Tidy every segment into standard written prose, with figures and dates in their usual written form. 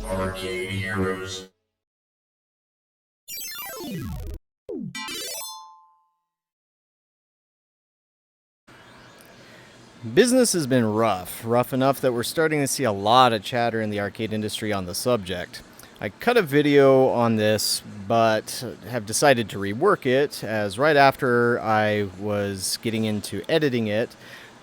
Arcade Heroes. Business has been rough enough that we're starting to see a lot of chatter in the arcade industry on the subject. I cut a video on this, but have decided to rework it, as right after I was getting into editing it,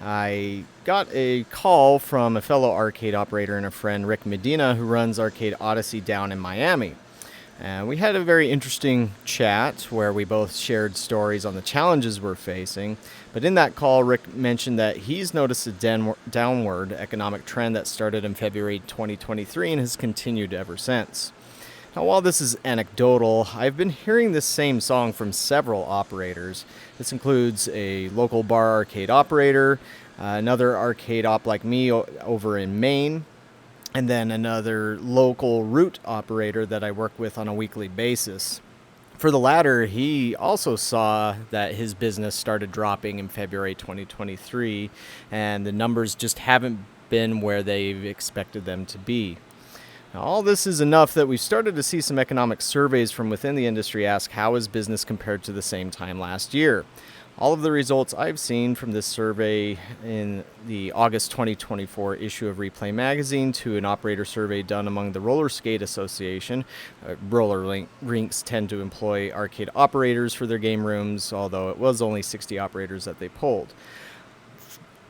I got a call from a fellow arcade operator and a friend, Rick Medina, who runs Arcade Odyssey down in Miami. And we had a very interesting chat where we both shared stories on the challenges we're facing. But in that call, Rick mentioned that he's noticed a downward economic trend that started in February 2023 and has continued ever since. Now, while this is anecdotal, I've been hearing this same song from several operators. This includes a local bar arcade operator, another arcade op like me over in Maine, and then another local route operator that I work with on a weekly basis. For the latter, he also saw that his business started dropping in February 2023, and the numbers just haven't been where they've expected them to be. Now, all this is enough that we've started to see some economic surveys from within the industry ask how is business compared to the same time last year. All of the results I've seen from this survey in the August 2024 issue of Replay magazine to an operator survey done among the Roller Skate Association. Roller rinks tend to employ arcade operators for their game rooms, although it was only 60 operators that they polled.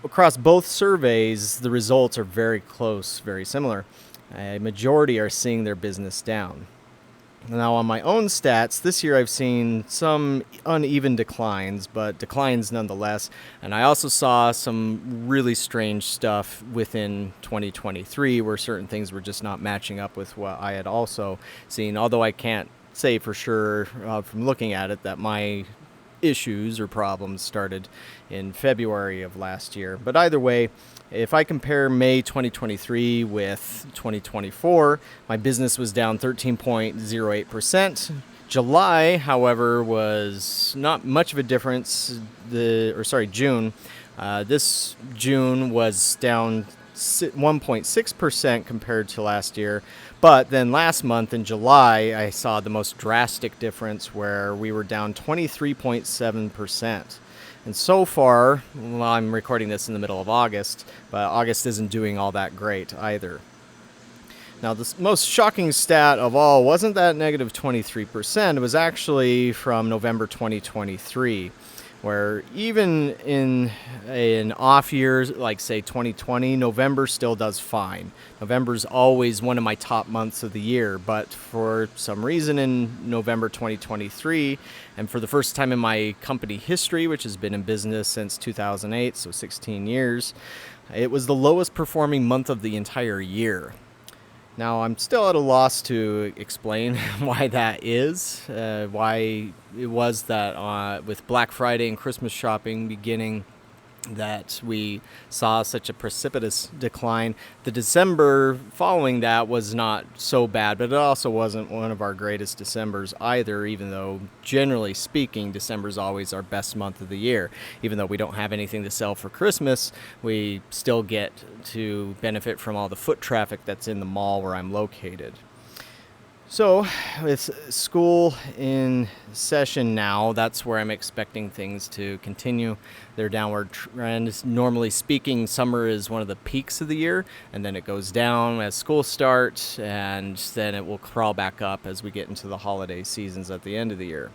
Across both surveys, the results are very close, very similar. A majority are seeing their business down. Now, on my own stats, this year I've seen some uneven declines, but declines nonetheless. And I also saw some really strange stuff within 2023 where certain things were just not matching up with what I had also seen, although I can't say for sure from looking at it that my issues or problems started in February of last year. But either way, if I compare May 2023 with 2024, my business was down 13.08%. July, however, was not much of a difference. June. This June was down 1.6% compared to last year. But then last month in July, I saw the most drastic difference where we were down 23.7%. And so far, well, I'm recording this in the middle of August, but August isn't doing all that great either. Now, the most shocking stat of all wasn't that negative 23%. It was actually from November 2023, where even in an off year, like say 2020, November still does fine. November's always one of my top months of the year, but for some reason in November 2023, and for the first time in my company history, which has been in business since 2008, so 16 years, it was the lowest performing month of the entire year. Now, I'm still at a loss to explain why that is, why it was that with Black Friday and Christmas shopping beginning that we saw such a precipitous decline. The December following that was not so bad, but it also wasn't one of our greatest Decembers either, even though, generally speaking, December's always our best month of the year. Even though we don't have anything to sell for Christmas, we still get to benefit from all the foot traffic that's in the mall where I'm located. So, with school in session now, that's where I'm expecting things to continue their downward trend. Normally speaking, summer is one of the peaks of the year, and then it goes down as school starts, and then it will crawl back up as we get into the holiday seasons at the end of the year.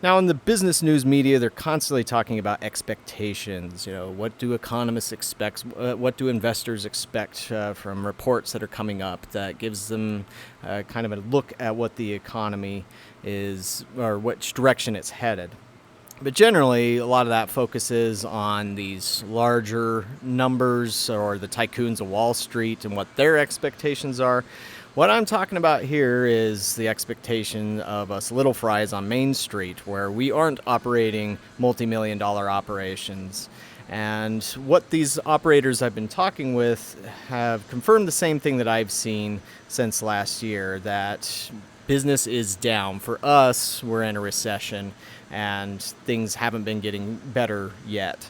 Now, in the business news media, they're constantly talking about expectations. What do economists expect? What do investors expect from reports that are coming up that gives them kind of a look at what the economy is or which direction it's headed? But generally, a lot of that focuses on these larger numbers or the tycoons of Wall Street and what their expectations are. What I'm talking about here is the expectation of us little fries on Main Street, where we aren't operating multi-million-dollar operations. And what these operators I've been talking with have confirmed the same thing that I've seen since last year, that business is down. For us, we're in a recession, and things haven't been getting better yet.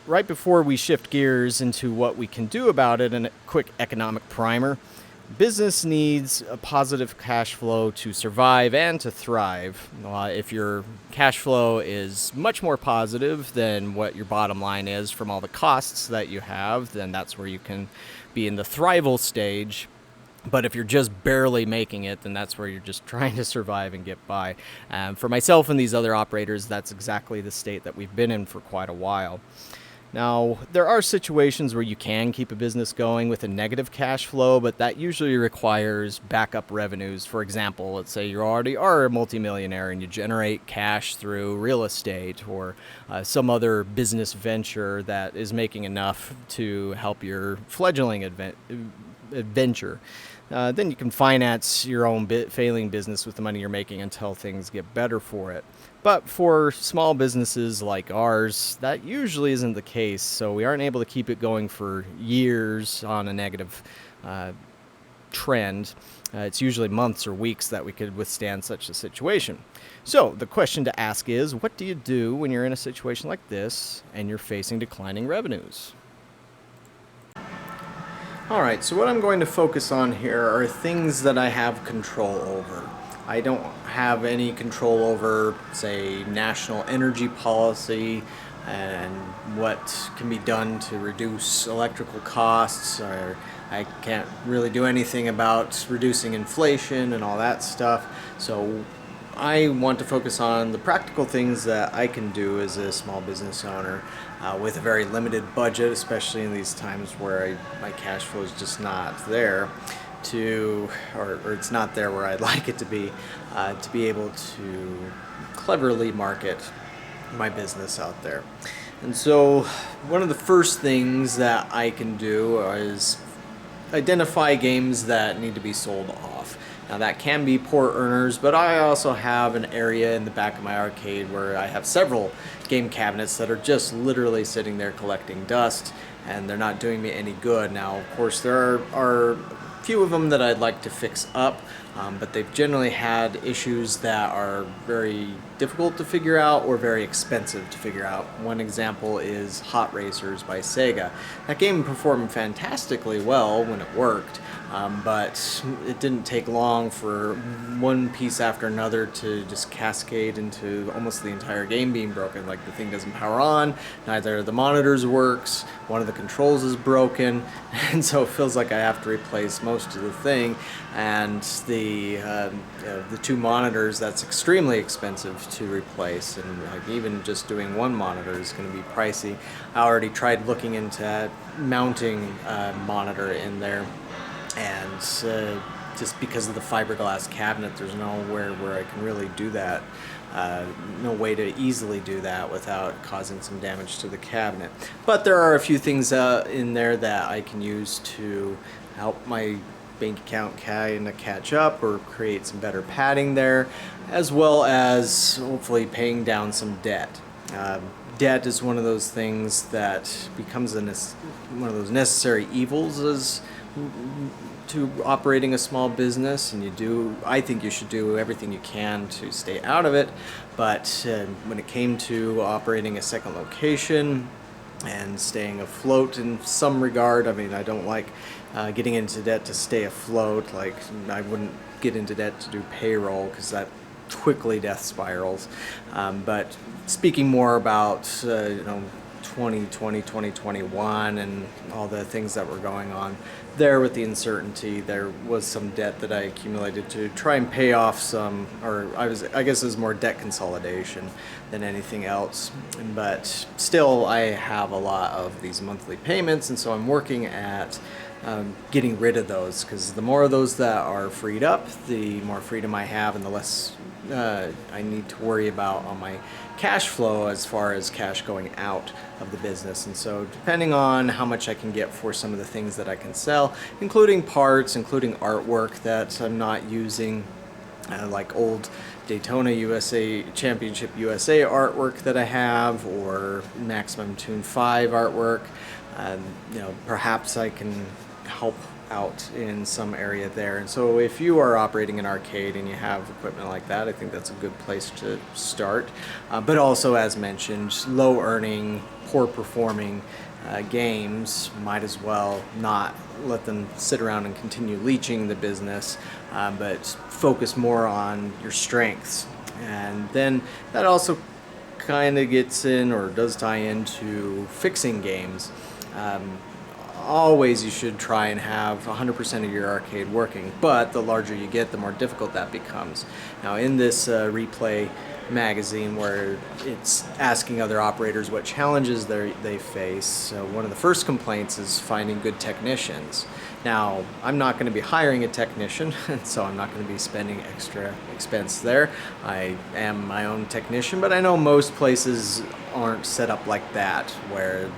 right before we shift gears into what we can do about it and a quick economic primer, business needs a positive cash flow to survive and to thrive. If your cash flow is much more positive than what your bottom line is from all the costs that you have, then that's where you can be in the thrival stage. But if you're just barely making it, then that's where you're just trying to survive and get by. For myself and these other operators, that's exactly the state that we've been in for quite a while. Now, there are situations where you can keep a business going with a negative cash flow, but that usually requires backup revenues. For example, let's say you already are a multimillionaire and you generate cash through real estate or some other business venture that is making enough to help your fledgling adventure. Then you can finance your own failing business with the money you're making until things get better for it. But for small businesses like ours, that usually isn't the case, so we aren't able to keep it going for years on a negative trend. It's usually months or weeks that we could withstand such a situation. So the question to ask is, what do you do when you're in a situation like this and you're facing declining revenues? Alright, so what I'm going to focus on here are things that I have control over. I don't have any control over, say, national energy policy and what can be done to reduce electrical costs, or I can't really do anything about reducing inflation and all that stuff. So I want to focus on the practical things that I can do as a small business owner with a very limited budget, especially in these times where my cash flow is just not there or it's not there where I'd like it to be able to cleverly market my business out there. And so one of the first things that I can do is identify games that need to be sold off. Now that can be poor earners, but I also have an area in the back of my arcade where I have several game cabinets that are just literally sitting there collecting dust, and they're not doing me any good. Now, of course, there are a few of them that I'd like to fix up, but they've generally had issues that are very difficult to figure out or very expensive to figure out. One example is Hot Racers by Sega. That game performed fantastically well when it worked, but it didn't take long for one piece after another to just cascade into almost the entire game being broken. Like, the thing doesn't power on, neither of the monitors works, one of the controls is broken, and so it feels like I have to replace most of the thing. And the two monitors, that's extremely expensive to replace, and even just doing one monitor is going to be pricey. I already tried looking into mounting a monitor in there, and just because of the fiberglass cabinet, there's nowhere where I can really do that. No way to easily do that without causing some damage to the cabinet. But there are a few things in there that I can use to help my bank account kind of catch up or create some better padding there, as well as hopefully paying down some debt. Debt is one of those things that becomes one of those necessary evils as to operating a small business, and I think you should do everything you can to stay out of it. But when it came to operating a second location and staying afloat in some regard, I mean, I don't like getting into debt to stay afloat. Like, I wouldn't get into debt to do payroll because that quickly death spirals. But speaking more about 2020, 2021 and all the things that were going on there with the uncertainty, there was some debt that I accumulated to try and pay off some, or I guess it was more debt consolidation than anything else. But still, I have a lot of these monthly payments, and so I'm working at getting rid of those, because the more of those that are freed up, the more freedom I have and the less I need to worry about on my cash flow as far as cash going out of the business. And so depending on how much I can get for some of the things that I can sell, including parts, including artwork that I'm not using, like old Daytona USA Championship USA artwork that I have, or Maximum Tune 5 artwork, perhaps I can help out in some area there. And so if you are operating an arcade and you have equipment like that, I think that's a good place to start. But also, as mentioned, low earning, poor performing games, might as well not let them sit around and continue leeching the business, but focus more on your strengths. And then that also kind of gets in, or does tie into, fixing games. Always you should try and have 100% of your arcade working, but the larger you get, the more difficult that becomes. Now in this replay magazine, where it's asking other operators what challenges they face, one of the first complaints is finding good technicians. Now, I'm not going to be hiring a technician, so I'm not going to be spending extra expense there. I am my own technician, but I know most places aren't set up like that, where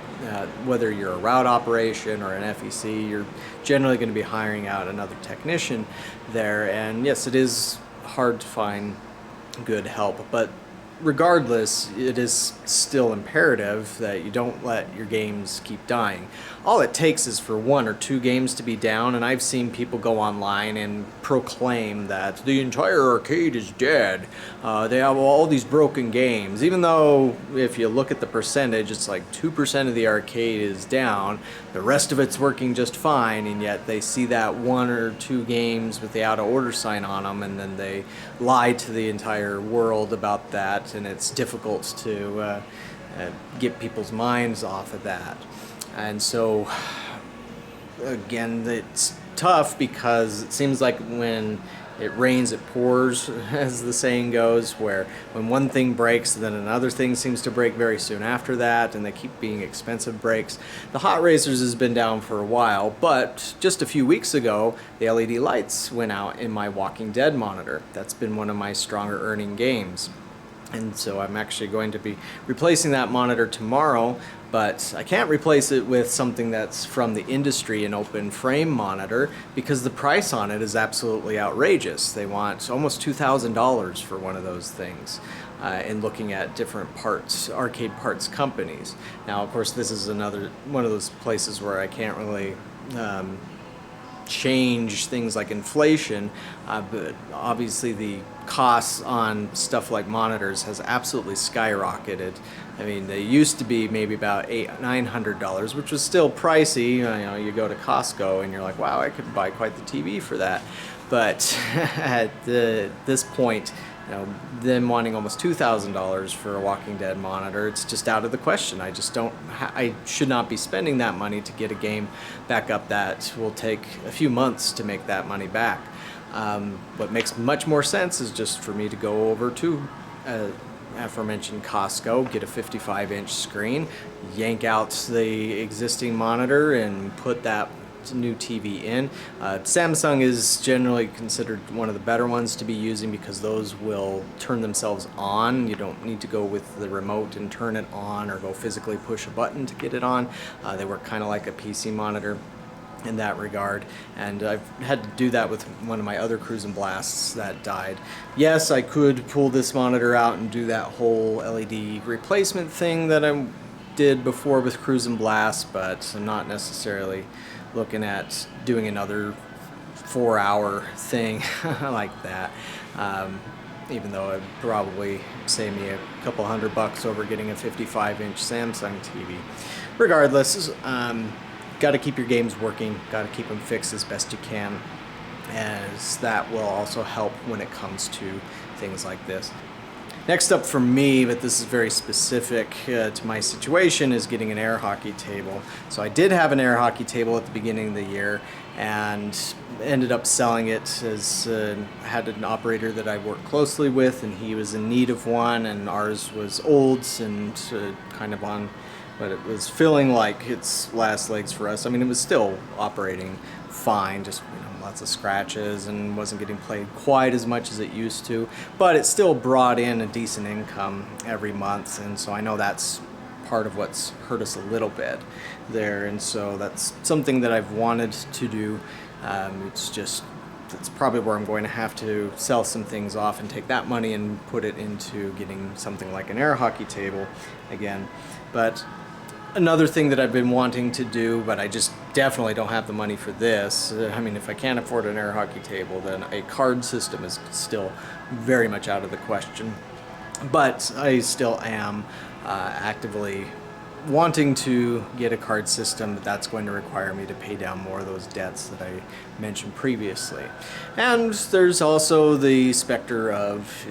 whether you're a route operation or an FEC, you're generally going to be hiring out another technician there. And yes, it is hard to find good help, but regardless, it is still imperative that you don't let your games keep dying. All it takes is for 1 or 2 games to be down, and I've seen people go online and proclaim that the entire arcade is dead. They have all these broken games, even though if you look at the percentage, it's like 2% of the arcade is down, the rest of it's working just fine, and yet they see that 1 or 2 games with the out of order sign on them, and then they lie to the entire world about that, and it's difficult to get people's minds off of that. And so again, it's tough because it seems like when it rains it pours, as the saying goes, where when one thing breaks, then another thing seems to break very soon after that, and they keep being expensive breaks. The hot racers has been down for a while, but just a few weeks ago the LED lights went out in my Walking Dead monitor. That's been one of my stronger earning games. And so I'm actually going to be replacing that monitor tomorrow, but I can't replace it with something that's from the industry, an open frame monitor, because the price on it is absolutely outrageous. They want almost $2,000 for one of those things. In looking at different parts, arcade parts companies. Now, of course, this is another one of those places where I can't really change things like inflation, but obviously the costs on stuff like monitors has absolutely skyrocketed. I mean, they used to be maybe about $800-900, which was still pricey. You know, you go to Costco and you're like, wow, I could buy quite the TV for that. But at this point, you know, them wanting almost $2,000 for a Walking Dead monitor, it's just out of the question. I just don't, I should not be spending that money to get a game back up that will take a few months to make that money back. What makes much more sense is just for me to go over to aforementioned Costco, get a 55-inch screen, yank out the existing monitor and put that new TV in. Samsung is generally considered one of the better ones to be using because those will turn themselves on. You don't need to go with the remote and turn it on or go physically push a button to get it on. They work kind of like a PC monitor in that regard, and I've had to do that with one of my other Cruise and Blasts that died. Yes, I could pull this monitor out and do that whole LED replacement thing that I did before with Cruise and Blast, but I'm not necessarily looking at doing another 4-hour thing like that, even though it'd probably save me a couple $100 over getting a 55-inch Samsung TV. Regardless, got to keep your games working, got to keep them fixed as best you can, as that will also help when it comes to things like this. Next up for me, but this is very specific to my situation, is getting an air hockey table. So I did have an air hockey table at the beginning of the year and ended up selling it, as I had an operator that I worked closely with and he was in need of one, and ours was old and kind of on, but it was feeling like its last legs for us. I mean, it was still operating fine, just lots of scratches and wasn't getting played quite as much as it used to, but it still brought in a decent income every month, and so I know that's part of what's hurt us a little bit there, and so that's something that I've wanted to do. It's probably where I'm going to have to sell some things off and take that money and put it into getting something like an air hockey table again. But another thing that I've been wanting to do, but I just definitely don't have the money for this. I mean, if I can't afford an air hockey table, then a card system is still very much out of the question. But I still am actively wanting to get a card system, that's going to require me to pay down more of those debts that I mentioned previously. And there's also the specter of,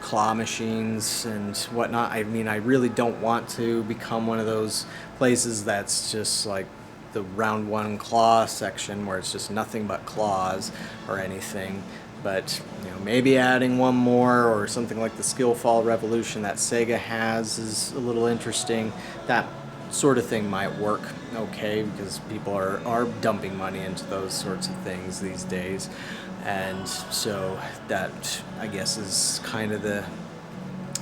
claw machines and whatnot. I mean, I really don't want to become one of those places that's just like the round one claw section where it's just nothing but claws or anything. But maybe adding one more or something like the Skill Fall Revolution that Sega has is a little interesting. That sort of thing might work okay because people are dumping money into those sorts of things these days. And so that, I guess, is kind of the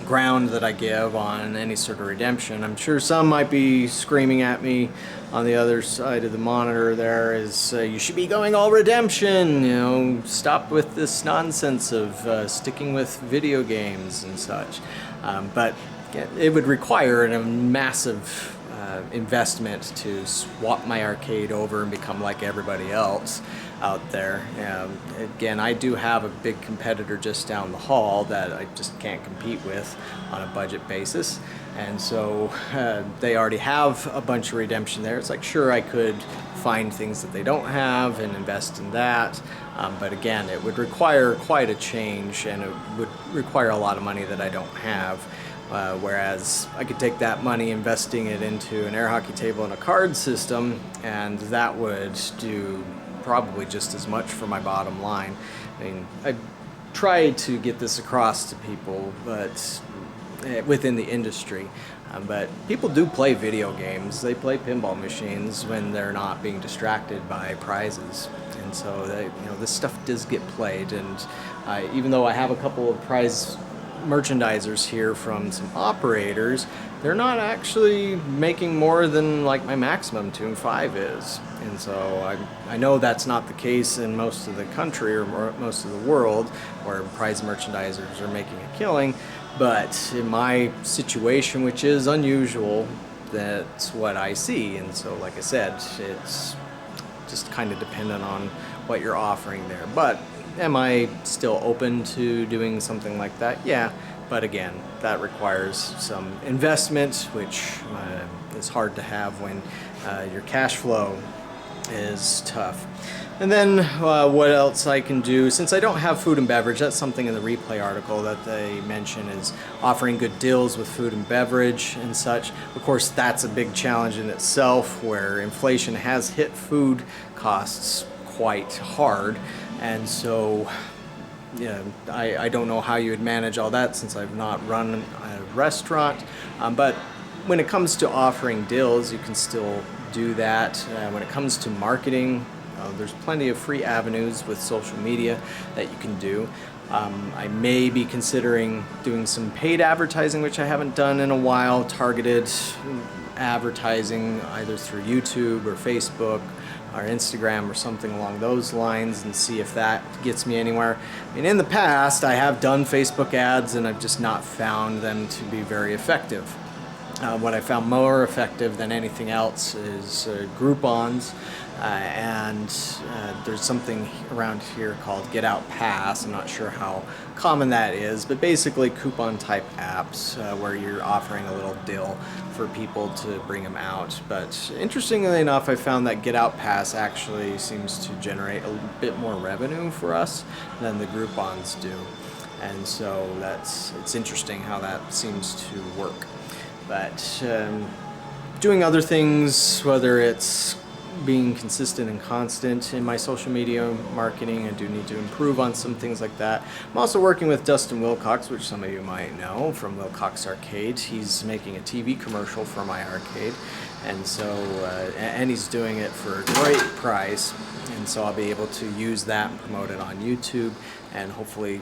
ground that I give on any sort of redemption. I'm sure some might be screaming at me on the other side of the monitor there is you should be going all redemption, stop with this nonsense of sticking with video games and such. But it would require a massive investment to swap my arcade over and become like everybody else out there. Again, I do have a big competitor just down the hall that I just can't compete with on a budget basis, and so they already have a bunch of redemption there. It's like, sure, I could find things that they don't have and invest in that, but again, it would require quite a change, and it would require a lot of money that I don't have. Whereas I could take that money, investing it into an air hockey table and a card system, and that would do probably just as much for my bottom line. I mean, I tried to get this across to people, but within the industry. But people do play video games. They play pinball machines when they're not being distracted by prizes, and so this stuff does get played. And even though I have a couple of prize merchandisers here from some operators, they're not actually making more than like my maximum Tune 5 is. And so I know that's not the case in most of the country or most of the world where prize merchandisers are making a killing, but in my situation, which is unusual, that's what I see. And so like I said, it's just kind of dependent on what you're offering there. But am I still open to doing something like that? Yeah, but again, that requires some investment, which is hard to have when your cash flow is tough. And then what else I can do, since I don't have food and beverage, that's something in the replay article that they mention is offering good deals with food and beverage and such. Of course, that's a big challenge in itself, where inflation has hit food costs quite hard. And so, I don't know how you would manage all that since I've not run a restaurant. But when it comes to offering deals, you can still do that. When it comes to marketing, there's plenty of free avenues with social media that you can do. I may be considering doing some paid advertising, which I haven't done in a while, targeted advertising either through YouTube or Facebook or Instagram or something along those lines, and see if that gets me anywhere. I mean, in the past, I have done Facebook ads and I've just not found them to be very effective. What I found more effective than anything else is Groupons, and there's something around here called Get Out Pass. I'm not sure how common that is, but basically coupon type apps where you're offering a little deal for people to bring them out. But interestingly enough, I found that Get Out Pass actually seems to generate a bit more revenue for us than the Groupons do, and so it's interesting how that seems to work. But doing other things, whether it's being consistent and constant in my social media marketing, I do need to improve on some things like that. I'm also working with Dustin Wilcox, which some of you might know from Wilcox Arcade. He's making a TV commercial for my arcade, and so and he's doing it for a great price, and so I'll be able to use that and promote it on YouTube and hopefully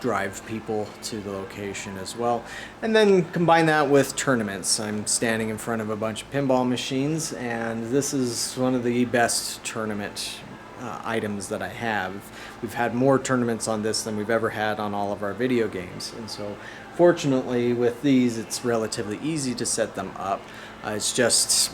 drive people to the location as well. And then combine that with tournaments. I'm standing in front of a bunch of pinball machines, and this is one of the best tournament items that I have. We've had more tournaments on this than we've ever had on all of our video games, and so fortunately with these it's relatively easy to set them up. It's just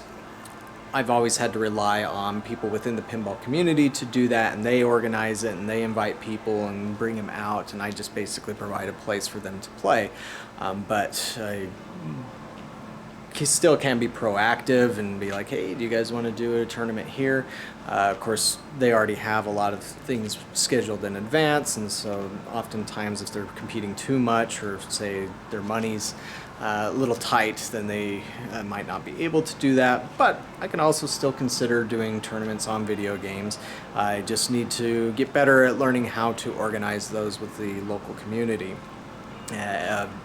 I've always had to rely on people within the pinball community to do that, and they organize it and they invite people and bring them out, and I just basically provide a place for them to play. But I still can be proactive and be like, hey, do you guys want to do a tournament here? Of course, they already have a lot of things scheduled in advance, and so oftentimes if they're competing too much, or say their money's a little tight, then they might not be able to do that. But I can also still consider doing tournaments on video games. I just need to get better at learning how to organize those with the local community.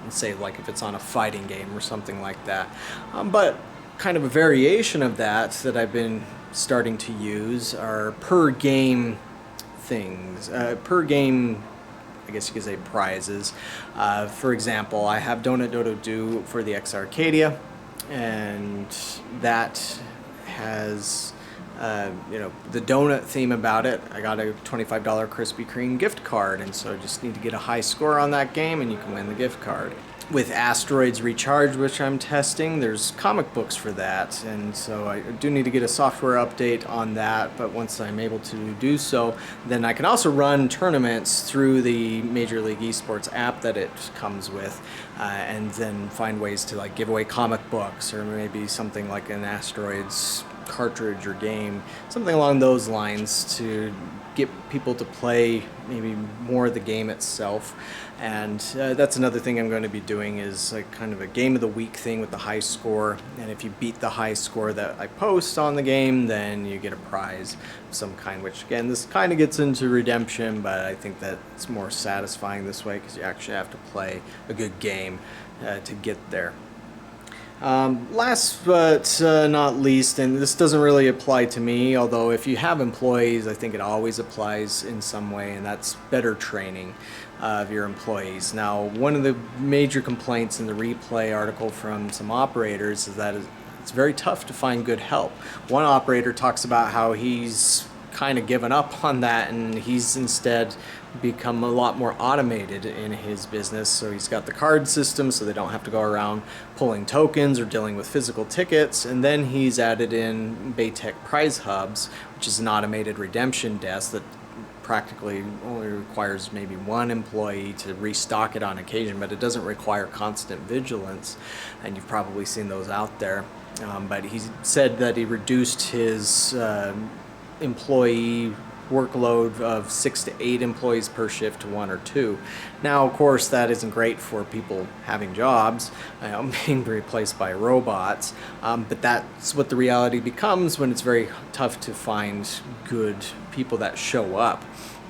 Say like if it's on a fighting game or something like that. But kind of a variation of that I've been starting to use are per game things, per game, I guess you could say, prizes. For example, I have Donut Dodo Do for the X Arcadia, and that has the donut theme about it. I got a $25 Krispy Kreme gift card, and so I just need to get a high score on that game and you can win the gift card. With Asteroids Recharged, which I'm testing, there's comic books for that, and so I do need to get a software update on that, but once I'm able to do so, then I can also run tournaments through the Major League Esports app that it comes with, and then find ways to like give away comic books, or maybe something like an Asteroids cartridge or game, something along those lines, to get people to play maybe more of the game itself. And that's another thing I'm going to be doing, is like kind of a game of the week thing with the high score, and if you beat the high score that I post on the game, then you get a prize of some kind, which again, this kind of gets into redemption, but I think that it's more satisfying this way because you actually have to play a good game to get there. Last but not least, and this doesn't really apply to me, although if you have employees, I think it always applies in some way, and that's better training of your employees. Now, one of the major complaints in the replay article from some operators is that it's very tough to find good help. One operator talks about how he's kind of given up on that, and he's instead become a lot more automated in his business. So he's got the card system, so they don't have to go around pulling tokens or dealing with physical tickets, and then he's added in Baytech Prize Hubs, which is an automated redemption desk that practically only requires maybe one employee to restock it on occasion, but it doesn't require constant vigilance, and you've probably seen those out there. But he said that he reduced his employee workload of 6 to 8 employees per shift to 1 or 2. Now, of course, that isn't great for people having jobs, being replaced by robots, but that's what the reality becomes when it's very tough to find good people that show up.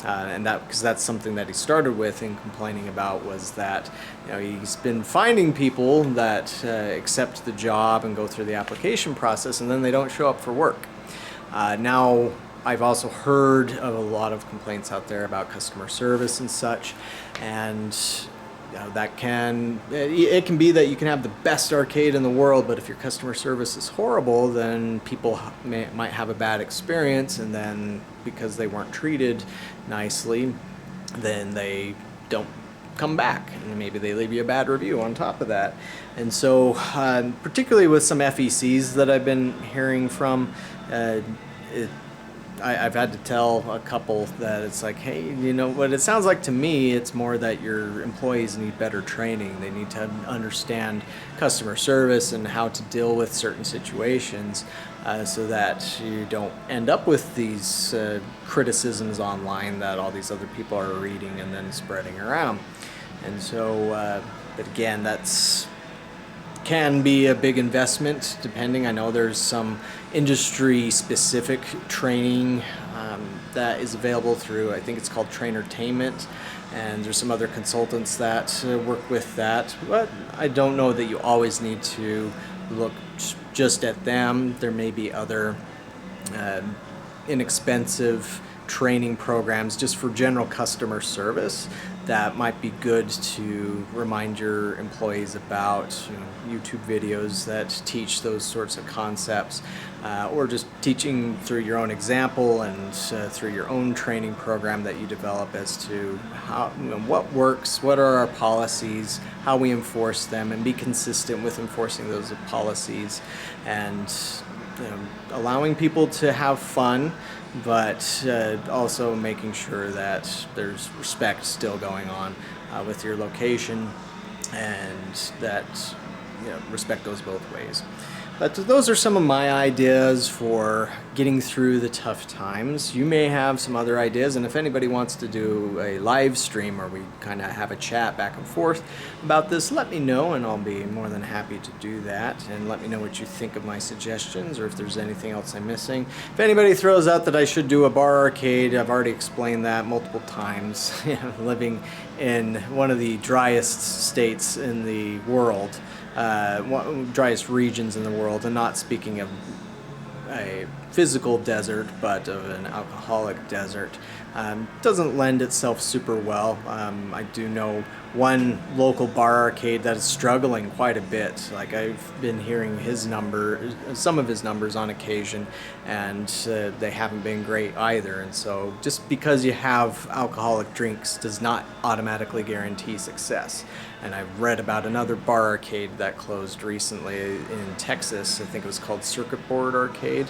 And that, because that's something that he started with and complaining about, was that he's been finding people that accept the job and go through the application process, and then they don't show up for work. Now, I've also heard of a lot of complaints out there about customer service and such, and that can be that you can have the best arcade in the world, but if your customer service is horrible, then people might have a bad experience, and then because they weren't treated nicely, then they don't come back, and maybe they leave you a bad review on top of that. And so particularly with some FECs that I've been hearing from, I've had to tell a couple that it's like, hey, what it sounds like to me, it's more that your employees need better training. They need to understand customer service and how to deal with certain situations, so that you don't end up with these criticisms online that all these other people are reading and then spreading around. And so, but again, that's can be a big investment depending. I know there's some industry specific training that is available through, I think it's called Trainertainment, and there's some other consultants that work with that, but I don't know that you always need to look just at them. There may be other inexpensive training programs just for general customer service that might be good to remind your employees about, YouTube videos that teach those sorts of concepts, or just teaching through your own example and through your own training program that you develop as to how, what works, what are our policies, how we enforce them, and be consistent with enforcing those policies, and allowing people to have fun, but also making sure that there's respect still going on with your location, and that respect goes both ways. But those are some of my ideas for getting through the tough times. You may have some other ideas, and if anybody wants to do a live stream or we kind of have a chat back and forth about this, let me know, and I'll be more than happy to do that. And let me know what you think of my suggestions, or if there's anything else I'm missing. If anybody throws out that I should do a bar arcade, I've already explained that multiple times. Living in one of the driest states in the world, driest regions in the world, and not speaking of a physical desert, but of an alcoholic desert, doesn't lend itself super well. I do know one local bar arcade that is struggling quite a bit. Like, I've been hearing some of his numbers on occasion, and they haven't been great either. And so just because you have alcoholic drinks does not automatically guarantee success. And I've read about another bar arcade that closed recently in Texas. I think it was called Circuit Board Arcade.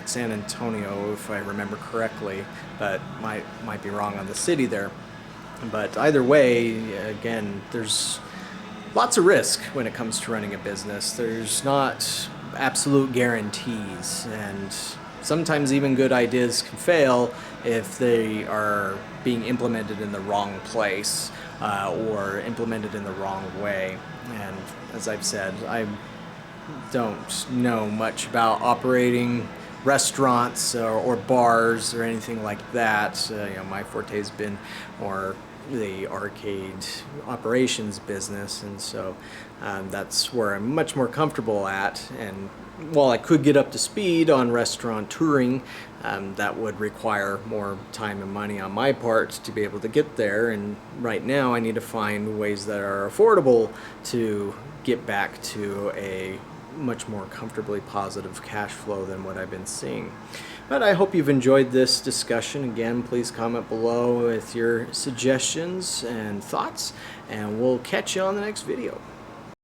San Antonio, if I remember correctly, but might be wrong on the city there. But either way, again, there's lots of risk when it comes to running a business. There's not absolute guarantees, and sometimes even good ideas can fail if they are being implemented in the wrong place or implemented in the wrong way. And as I've said, I don't know much about operating restaurants or bars or anything like that. My forte has been more the arcade operations business, and so that's where I'm much more comfortable at. And while I could get up to speed on restaurant touring, that would require more time and money on my part to be able to get there, and right now I need to find ways that are affordable to get back to a much more comfortably positive cash flow than what I've been seeing. But I hope you've enjoyed this discussion. Again, please comment below with your suggestions and thoughts, and we'll catch you on the next video.